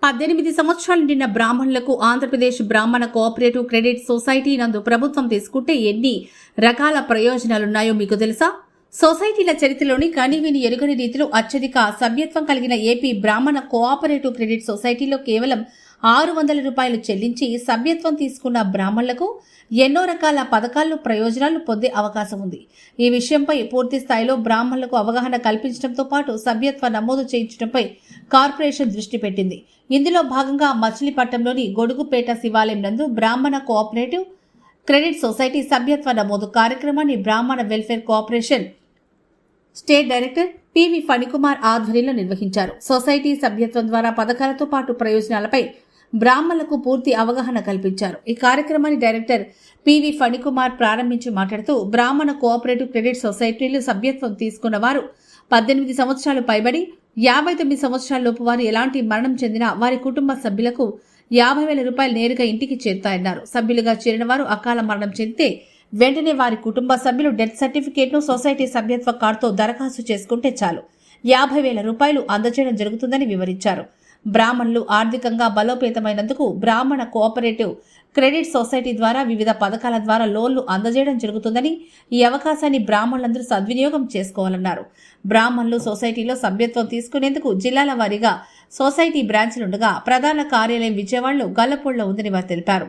18 సంవత్సరాలు నిండిన బ్రాహ్మణులకు Andhra Pradesh Brahmana cooperative credit society నందు ప్రభుత్వం తీసుకుంటే ఎన్ని రకాల ప్రయోజనాలున్నాయో మీకు తెలుసా? సొసైటీల చరిత్రలోని కనివిని ఎరుగని రీతిలో అత్యధిక సభ్యత్వం కలిగిన ఏపీ బ్రాహ్మణ కోఆపరేటివ్ క్రెడిట్ సొసైటీలో కేవలం 600 రూపాయలు చెల్లించి సభ్యత్వం తీసుకున్న బ్రాహ్మణులకు ఎన్నో రకాల పథకాలు ప్రయోజనాలు పొందే అవకాశం ఉంది. ఈ విషయంపై పూర్తి స్థాయిలో బ్రాహ్మణులకు అవగాహన కల్పించడంతో పాటు సభ్యత్వ నమోదు చేయించడంపై కార్పొరేషన్ దృష్టి పెట్టింది. ఇందులో భాగంగా మచిలీపట్నంలోని గొడుగుపేట శివాలయం నందు బ్రాహ్మణ కోఆపరేటివ్ క్రెడిట్ సొసైటీ సభ్యత్వ నమోదు కార్యక్రమాన్ని బ్రాహ్మణ welfare cooperation state director PV Phanikumar ఆధ్వర్యంలో నిర్వహించారు. సొసైటీ సభ్యత్వం ద్వారా పథకాలతో పాటు ప్రయోజనాలపై బ్రాహ్మణులకు పూర్తి అవగాహన కల్పించారు. ఈ కార్యక్రమాన్ని డైరెక్టర్ పివి ఫణికుమార్ ప్రారంభించి మాట్లాడుతూ బ్రాహ్మణ కోఆపరేటివ్ క్రెడిట్ సొసైటీలు సభ్యత్వం తీసుకున్న వారు 18 సంవత్సరాలు పైబడి 59 సంవత్సరాల లోపు వారు ఎలాంటి మరణం చెందిన వారి కుటుంబ సభ్యులకు 50,000 రూపాయలు నేరుగా ఇంటికి చేరుతాయన్నారు. సభ్యులుగా చేరిన వారు అకాల మరణం చెందితే వెంటనే వారి కుటుంబ సభ్యులు డెత్ సర్టిఫికేట్ ను సొసైటీ సభ్యత్వ కార్డుతో దరఖాస్తు చేసుకుంటే చాలు 50,000 రూపాయలు అందజేయడం జరుగుతుందని వివరించారు. బ్రాహ్మణులు ఆర్థికంగా బలోపేతమైనందుకు బ్రాహ్మణ కోఆపరేటివ్ క్రెడిట్ సొసైటీ ద్వారా వివిధ పథకాల ద్వారా లోన్లు అందజేయడం జరుగుతుందని, ఈ అవకాశాన్ని బ్రాహ్మణులందరూ సద్వినియోగం చేసుకోవాలన్నారు. బ్రాహ్మణులు సొసైటీలో సభ్యత్వం తీసుకునేందుకు జిల్లాల వారీగా సొసైటీ బ్రాంచ్లుండగా ప్రధాన కార్యాలయం విజయవాడలో గల్లపూడిలో ఉందని వారు తెలిపారు.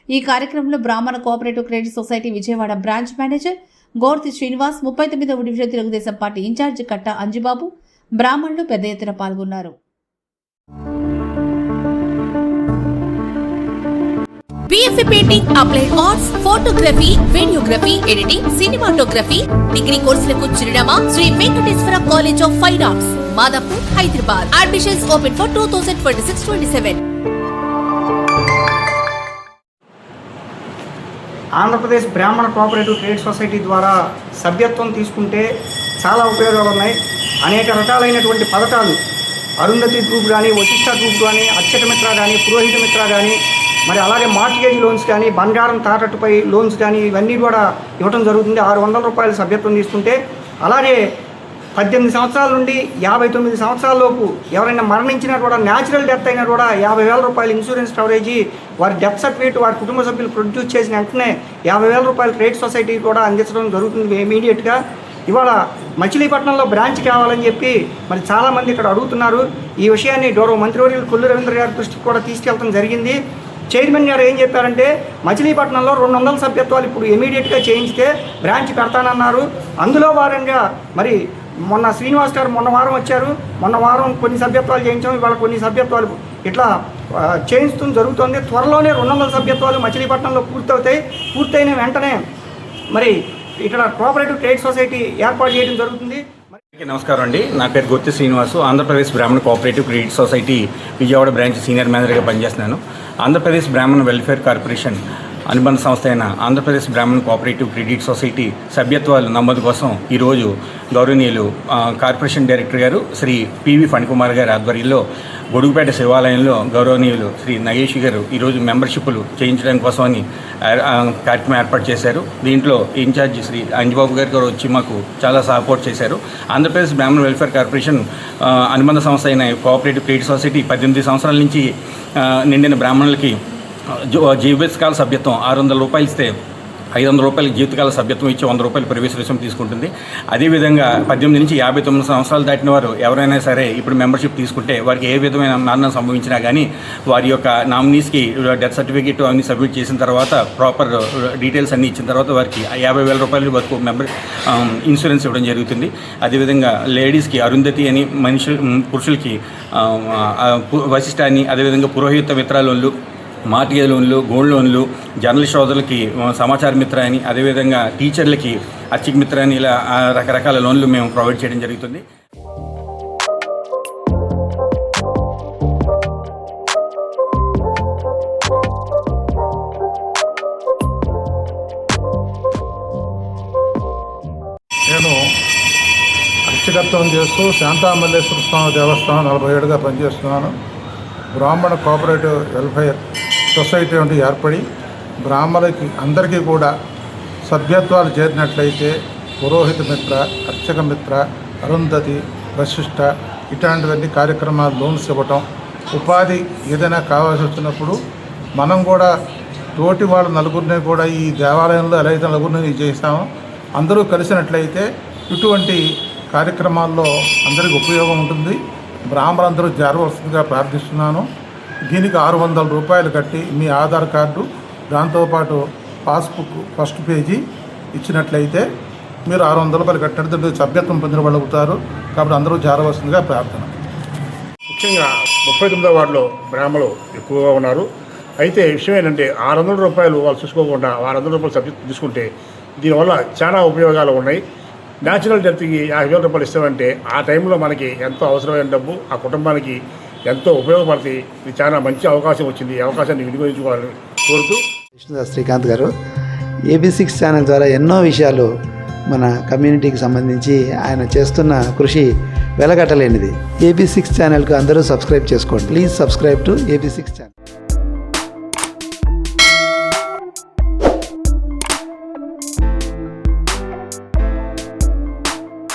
ఈ కార్యక్రమంలో Brahmana cooperative credit society Vijayawada branch manager Gorti Srinivas, 39వ division Telugu Desam party incharge Katta Anjubabu, బ్రాహ్మణులు పెద్ద ఎత్తున పాల్గొన్నారు. BFA painting, applied arts, photography, videography, editing, cinematography degree కోర్సులకు చిరునామా Sri Venkateswara college of fine arts, Madhapur, Hyderabad. Admissions open for 2026-27. Andhra Pradesh Brahmana cooperative credit society ద్వారా సభ్యత్వం తీసుకుంటే చాలా ఉపయోగాలు ఉన్నాయి. అనేక రకాలైనటువంటి పథకాలు అరుంధతి గ్రూప్ కానీ, వశిష్ట గ్రూప్ కానీ, అర్చక మిత్ర కానీ, పురోహిత మిత్ర కానీ, మరి అలాగే మార్టిగేజ్ లోన్స్ కానీ, బంగారం తాకట్టుపై లోన్స్ కానీ ఇవన్నీ కూడా ఇవ్వడం జరుగుతుంది. 600 రూపాయలు సభ్యత్వం తీసుకుంటే. అలాగే 18 సంవత్సరాల నుండి 59 సంవత్సరాల లోపు ఎవరైనా మరణించినా కూడా, న్యాచురల్ డెత్ అయినా కూడా 50,000 రూపాయలు ఇన్సూరెన్స్ కవరేజీ, వారి డెత్ సర్టిఫికేట్ వారి కుటుంబ సభ్యులు ప్రొడ్యూస్ చేసిన వెంటనే 50,000 రూపాయలు క్రెడిట్ సొసైటీ కూడా అందించడం జరుగుతుంది ఇమీడియట్గా. ఇవాళ మచిలీపట్నంలో బ్రాంచ్ కావాలని చెప్పి మరి చాలామంది ఇక్కడ అడుగుతున్నారు. ఈ విషయాన్ని గౌరవ మంత్రివర్యులు కొల్లు రవీంద్ర గారి దృష్టికి కూడా తీసుకెళ్ళడం జరిగింది. చైర్మన్ గారు ఏం చెప్పారంటే మచిలీపట్నంలో 200 సభ్యత్వాలు ఇప్పుడు ఇమీడియట్గా చేయించితే బ్రాంచ్ పెడతానన్నారు. అందులో భాగంగా మరి మొన్న శ్రీనివాస్ గారు మొన్న వారం వచ్చారు. మొన్న వారం కొన్ని సభ్యత్వాలు చేయించాం, ఇవాళ కొన్ని సభ్యత్వాలు ఇట్లా చేయించడం జరుగుతుంది. త్వరలోనే 200 సభ్యత్వాలు మచిలీపట్నంలో పూర్తవుతాయి. పూర్తయిన వెంటనే మరి ఇక్కడ కోఆపరేటివ్ క్రెడిట్ సొసైటీ ఏర్పాటు చేయడం జరుగుతుంది. నమస్కారం అండి, నా పేరు గొత్తి Srinivasu. Andhra Pradesh Brahmana cooperative credit society Vijayawada branch senior మేనేజర్గా పనిచేస్తున్నాను. ఆంధ్రప్రదేశ్ బ్రాహ్మణ వెల్ఫేర్ కార్పొరేషన్ అనుబంధ సంస్థ అయిన Andhra Pradesh Brahmana cooperative credit society సభ్యత్వాలు నమోదు కోసం ఈరోజు గౌరవనీయులు కార్పొరేషన్ డైరెక్టర్ గారు శ్రీ పివి ఫణికుమార్ గారి ఆధ్వర్యంలో గొడుగుపేట శివాలయంలో గౌరవనీయులు శ్రీ నగేష్ గారు ఈరోజు మెంబర్షిప్లు చేయించడం కోసమని కార్యక్రమం ఏర్పాటు చేశారు. దీంట్లో ఇన్ఛార్జి శ్రీ అంజబాబు గారు కూడా వచ్చి మాకు చాలా సపోర్ట్ చేశారు. ఆంధ్రప్రదేశ్ బ్రాహ్మణ వెల్ఫేర్ కార్పొరేషన్ అనుబంధ సంస్థ అయిన కోఆపరేటివ్ క్రెడిట్ సొసైటీ 18 సంవత్సరాల నుంచి నిండిన బ్రాహ్మణులకి జీవితకాల సభ్యత్వం 600 రూపాయలు ఇస్తే 500 రూపాయలు జీవితకాల సభ్యత్వం ఇచ్చి 100 రూపాయలు ప్రవేశ రుసుము తీసుకుంటుంది. అదేవిధంగా 18 నుంచి 59 సంవత్సరాలు దాటిన వారు ఎవరైనా సరే ఇప్పుడు మెంబర్షిప్ తీసుకుంటే వారికి ఏ విధమైన మరణం సంభవించినా కానీ వారి యొక్క నామినీస్కి డెత్ సర్టిఫికేట్ అన్ని సబ్మిట్ చేసిన తర్వాత ప్రాపర్ డీటెయిల్స్ అన్నీ ఇచ్చిన తర్వాత వారికి 50,000 రూపాయల వరకు ఇన్సూరెన్స్ ఇవ్వడం జరుగుతుంది. అదేవిధంగా లేడీస్కి అరుంధతి అని పురుషులకి వశిష్ట అని, అదేవిధంగా పురోహిత మిత్ర లోన్లు, మార్టిగేజ్ లోన్లు, గోల్డ్ లోన్లు, జర్నలిస్ట్ సోదరులకి సమాచార మిత్ర అని, అదేవిధంగా టీచర్లకి అర్చక మిత్ర అని, ఇలా రకరకాల లోన్లు మేము ప్రొవైడ్ చేయడం జరుగుతుంది. నేను అర్చకత్వం చేస్తూ శాంతామల్లేశ్వర స్వామి దేవస్థానం 40 ఏళ్ళుగా పనిచేస్తున్నాను. బ్రాహ్మణ కోఆపరేటివ్ వెల్ఫేర్ సొసైటీ వంటి ఏర్పడి బ్రాహ్మణులకి అందరికీ కూడా సభ్యత్వాలు చేరినట్లయితే పురోహిత మిత్ర, అర్చక మిత్ర, అరుంధతి, వశిష్ట ఇట్లాంటివన్నీ కార్యక్రమాలు లోన్స్ ఇవ్వటం, ఉపాధి ఏదైనా కావాల్సి వచ్చినప్పుడు మనం కూడా తోటి వాళ్ళ నలుగురిని కూడా ఈ దేవాలయంలో ఎలా అయితే నలుగురిని చేస్తామో అందరూ కలిసినట్లయితే ఇటువంటి కార్యక్రమాల్లో అందరికీ ఉపయోగం ఉంటుంది. బ్రాహ్మణులందరూ చేరవలసిందిగా ప్రార్థిస్తున్నాను. దీనికి 600 రూపాయలు కట్టి మీ ఆధార్ కార్డు దాంతోపాటు పాస్బుక్ ఫస్ట్ పేజీ ఇచ్చినట్లయితే మీరు 600 రూపాయలు కట్టినట్టు సభ్యత్వం పొందగలుగుతారు. కాబట్టి అందరూ చేరవలసిందిగా ప్రార్థన. ముఖ్యంగా 39వ వార్డులో బ్రాహ్మణులు ఎక్కువగా ఉన్నారు. అయితే విషయం ఏంటంటే 600 రూపాయలు వాళ్ళు చూసుకోకుండా 600 రూపాయలు సబ్జెక్ట్ తీసుకుంటే దీనివల్ల చాలా ఉపయోగాలు ఉన్నాయి. న్యాచురల్ డెత్కి 50,000 రూపాయలు ఇస్తామంటే ఆ టైంలో మనకి ఎంతో అవసరమైన డబ్బు ఆ కుటుంబానికి ఎంతో ఉపయోగపడుతుంది. ఇది చాలా మంచి అవకాశం వచ్చింది. ఈ అవకాశాన్ని వినియోగించుకోవాలని కోరుతూ కృష్ణదాస్ శ్రీకాంత్ గారు AB6 ఛానల్ ద్వారా ఎన్నో విషయాలు మన కమ్యూనిటీకి సంబంధించి ఆయన చేస్తున్న కృషి వెలగట్టలేనిది. AB6 ఛానల్కు అందరూ సబ్స్క్రైబ్ చేసుకోండి. Please subscribe to AB6 channel.